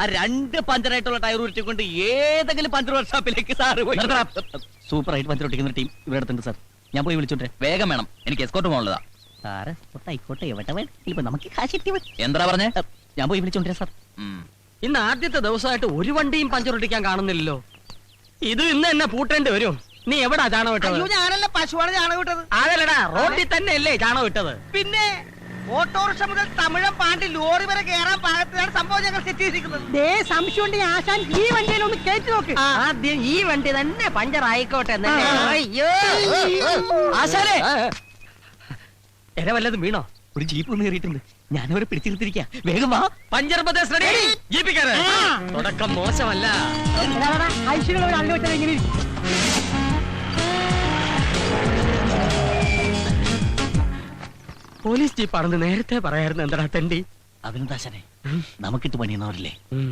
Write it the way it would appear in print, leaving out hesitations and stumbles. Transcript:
ആ 2 പഞ്ചറായിട്ടുള്ള ടയർ ഉരുട്ടിക്കൊണ്ട് ഏതെങ്കിലും puncture വർക്ക്ഷോപ്പിലേക്ക് sir പോയി. സൂപ്പറായിട്ട് പഞ്ചർ ഒട്ടിക്കുന്ന ടീം ഇവിടെ അടുത്തുണ്ട് സാർ. ഞാൻ പോയി വിളിച്ചോട്ടെ. വേഗം വേണം, എനിക്ക് എസ്കോർട്ട് പോകാനുള്ളതാ. സാറ് ആയിക്കോട്ടെ, എവിടെ വേണം നമുക്ക് കാശ് കിട്ടിയ മതി. എന്താ പറഞ്ഞേ? ഞാൻ പോയി വിളിച്ചോണ്ടിരാ സാർ. ഇന്ന് ആദ്യത്തെ ദിവസമായിട്ട് ഒരു വണ്ടിയും പഞ്ചർ ഒട്ടിക്കാൻ കാണുന്നില്ലല്ലോ. ഇത് ഇന്ന് എന്നെ പൂട്ടേണ്ടി വരും. നീ എവിടാ ചാണകം ഇട്ടത്? ഞാനല്ല, പശുവാണ് ചാണകം ഇട്ടത്. അതല്ലടാ, റോഡിൽ തന്നെ അല്ലേ ചാണകം ഇട്ടത്? പിന്നെ ഓട്ടോറിക്ഷ മുതൽ തമിഴം പാണ്ടി ലോറി വരെ കയറാൻ പാകത്തിലാണ് സംഭവം ഞങ്ങൾ സെറ്റ് ചെയ്തിരിക്കുന്നത്. സംശയം ഉണ്ടെങ്കിൽ ആശാൻ ഈ വണ്ടിയിൽ ഒന്ന് കയറ്റി നോക്ക്. ആദ്യം ഈ വണ്ടി തന്നെ പഞ്ചർ ആയിക്കോട്ടെ. അയ്യോ ആശാനെ, എര വല്ലതും വീണോ? ഒരു ജീപ്പ് ഒന്ന് കയറിയിട്ടുണ്ട്. ഞാനവരെ പിടിച്ചിരുത്തിരിക്കാ. വേഗം വാ. Puncture Pradesh ready. ജീപ്പിക്കാരൻ തുടക്കം മോശമല്ല. ഐശ്വര്യ ഒരു അള്ളി വെച്ചാൽ ഇങ്ങനെ ഇരിക്കും. പോലീസ് ജീപ്പാണെന്ന് നേരത്തെ പറയായിരുന്നു. എന്താ തെണ്ടി? അതിനെന്താശാനെ, നമുക്കിട്ട് പണിയുന്നവരില്ലേ?